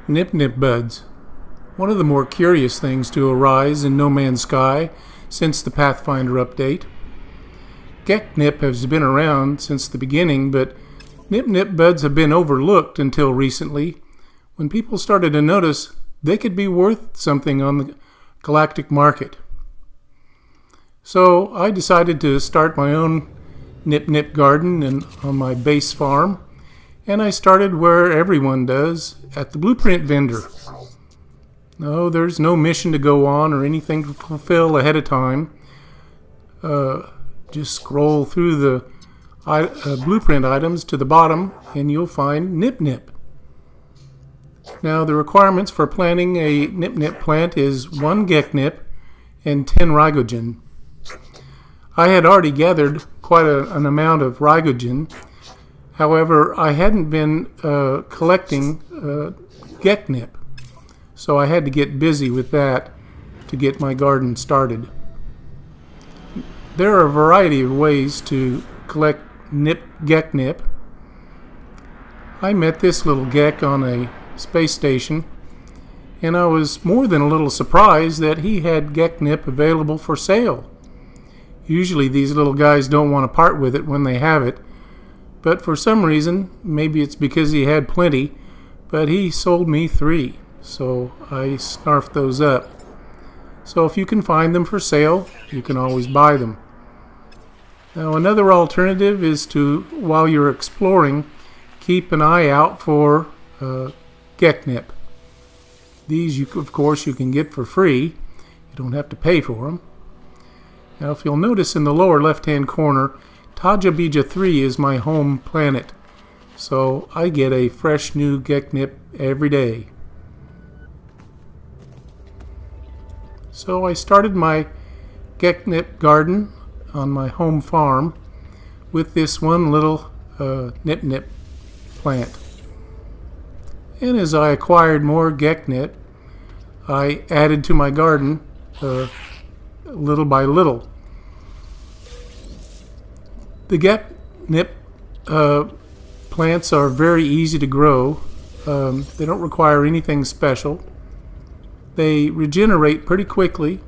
Nip-nip buds. One of the more curious things to arise in No Man's Sky since the Pathfinder update. Geknip has been around since the beginning, but nip-nip buds have been overlooked until recently, when people started to notice they could be worth something on the galactic market. So I decided to start my own nip-nip garden on my base farm, and I started where everyone does, at the blueprint vendor. No, there's no mission to go on or anything to fulfill ahead of time. Just scroll through the blueprint items to the bottom and you'll find nip-nip. Now the requirements for planting a nip-nip plant is 1 geknip and 10 rigogen. I had already gathered quite an amount of rigogen. However, I hadn't been collecting geknip, so I had to get busy with that to get my garden started. There are a variety of ways to collect geknip. I met this little gek on a space station, and I was more than a little surprised that he had geknip available for sale. Usually these little guys don't want to part with it when they have it, but for some reason, maybe it's because he had plenty, but he sold me 3, so I snarfed those up. So if you can find them for sale, you can always buy them. Now another alternative is to, while you're exploring, keep an eye out for geknip. These, of course, you can get for free. You don't have to pay for them. Now if you'll notice in the lower left-hand corner, Tajabija 3 is my home planet, so I get a fresh new geknip every day. So I started my geknip garden on my home farm with this one little nip-nip plant. And as I acquired more geknip, I added to my garden little by little. The geknip plants are very easy to grow. They don't require anything special. They regenerate pretty quickly.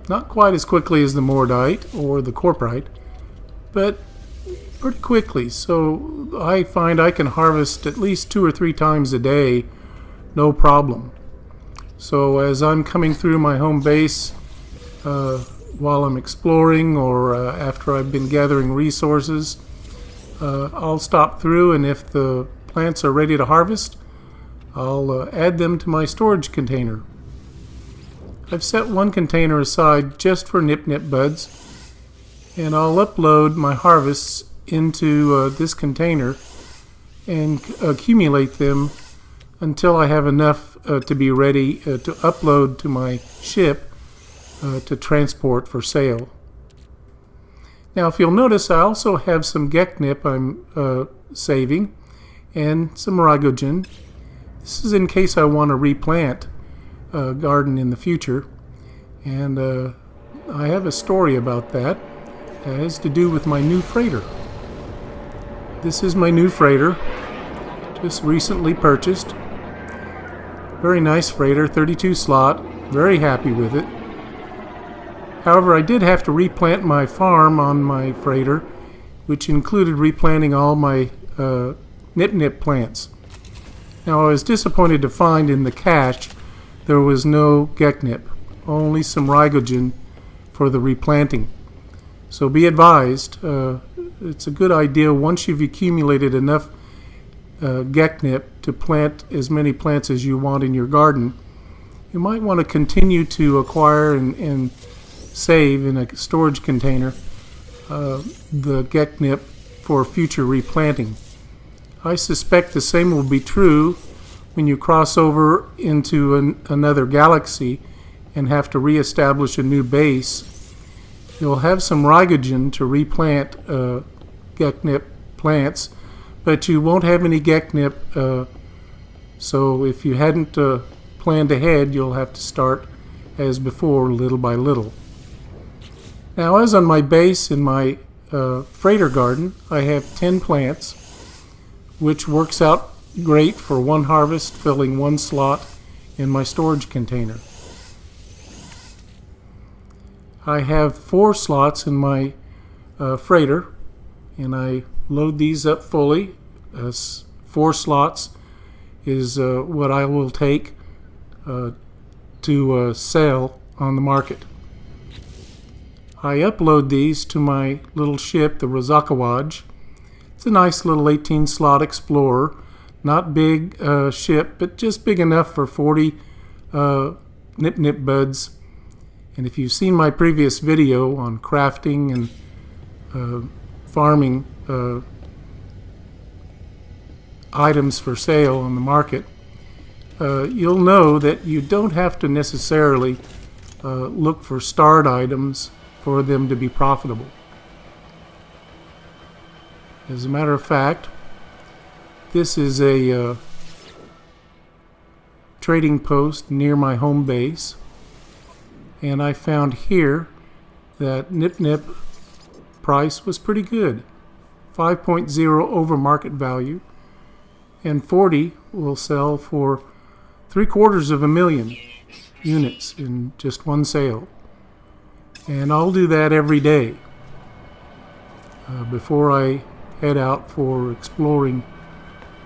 Not quite as quickly as the mordite or the corprite, but pretty quickly. So I find I can harvest at least 2 or 3 times a day, no problem. So as I'm coming through my home base, while I'm exploring or after I've been gathering resources, I'll stop through, and if the plants are ready to harvest, I'll add them to my storage container. I've set one container aside just for nip-nip buds, and I'll upload my harvests into this container and accumulate them until I have enough to be ready to upload to my ship to transport for sale. Now if you'll notice, I also have some geknip I'm saving and some rigogen. This is in case I want to replant a garden in the future, and I have a story about that. It has to do with my new freighter. This is my new freighter, just recently purchased. Very nice freighter, 32 slot, very happy with it. However, I did have to replant my farm on my freighter, which included replanting all my nip-nip plants. Now I was disappointed to find in the cache there was no geknip, only some rigogen for the replanting. So be advised, it's a good idea once you've accumulated enough geknip to plant as many plants as you want in your garden. You might want to continue to acquire and save in a storage container the geknip for future replanting. I suspect the same will be true when you cross over into another galaxy and have to reestablish a new base. You'll have some rigogen to replant geknip plants, but you won't have any geknip, so if you hadn't planned ahead, you'll have to start as before, little by little. Now as on my base in my freighter garden, I have 10 plants, which works out great for one harvest, filling one slot in my storage container. I have 4 slots in my freighter, and I load these up fully. 4 slots is what I will take to sell on the market. I upload these to my little ship, the Rozakawaj. It's a nice little 18 slot Explorer. Not big ship, but just big enough for 40 nip buds. And if you've seen my previous video on crafting and farming items for sale on the market, you'll know that you don't have to necessarily look for starred items for them to be profitable. As a matter of fact, this is a trading post near my home base, and I found here that Nip price was pretty good, 5.0 over market value, and 40 will sell for 750,000 units in just one sale. And I'll do that every day before I head out for exploring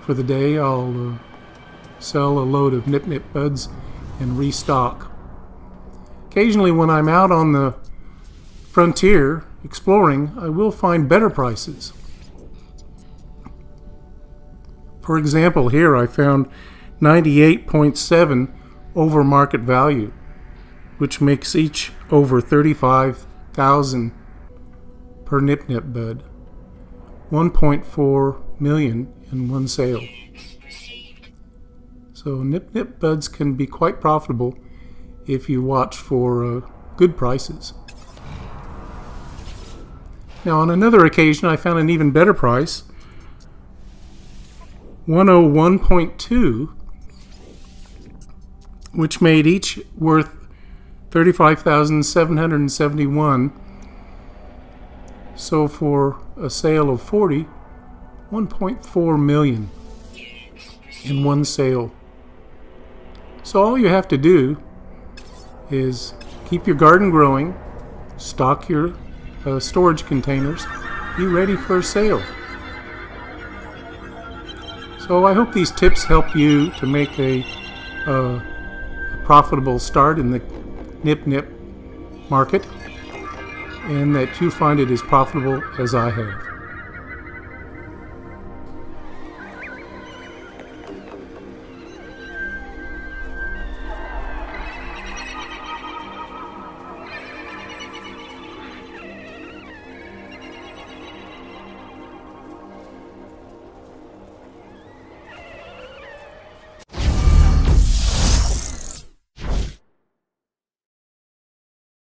for the day. I'll sell a load of Nip buds and restock. Occasionally when I'm out on the frontier exploring, I will find better prices. For example, here I found 98.7 over market value, which makes each over 35,000 per Nip bud, 1.4 million in one sale. So Nip buds can be quite profitable if you watch for good prices. Now on another occasion I found an even better price, 101.2, which made each worth 35,771. So for a sale of 40, 1.4 million in one sale. So all you have to do is keep your garden growing, stock your storage containers, be ready for a sale. So I hope these tips help you to make a profitable start in the Nip market, and that you find it as profitable as I have.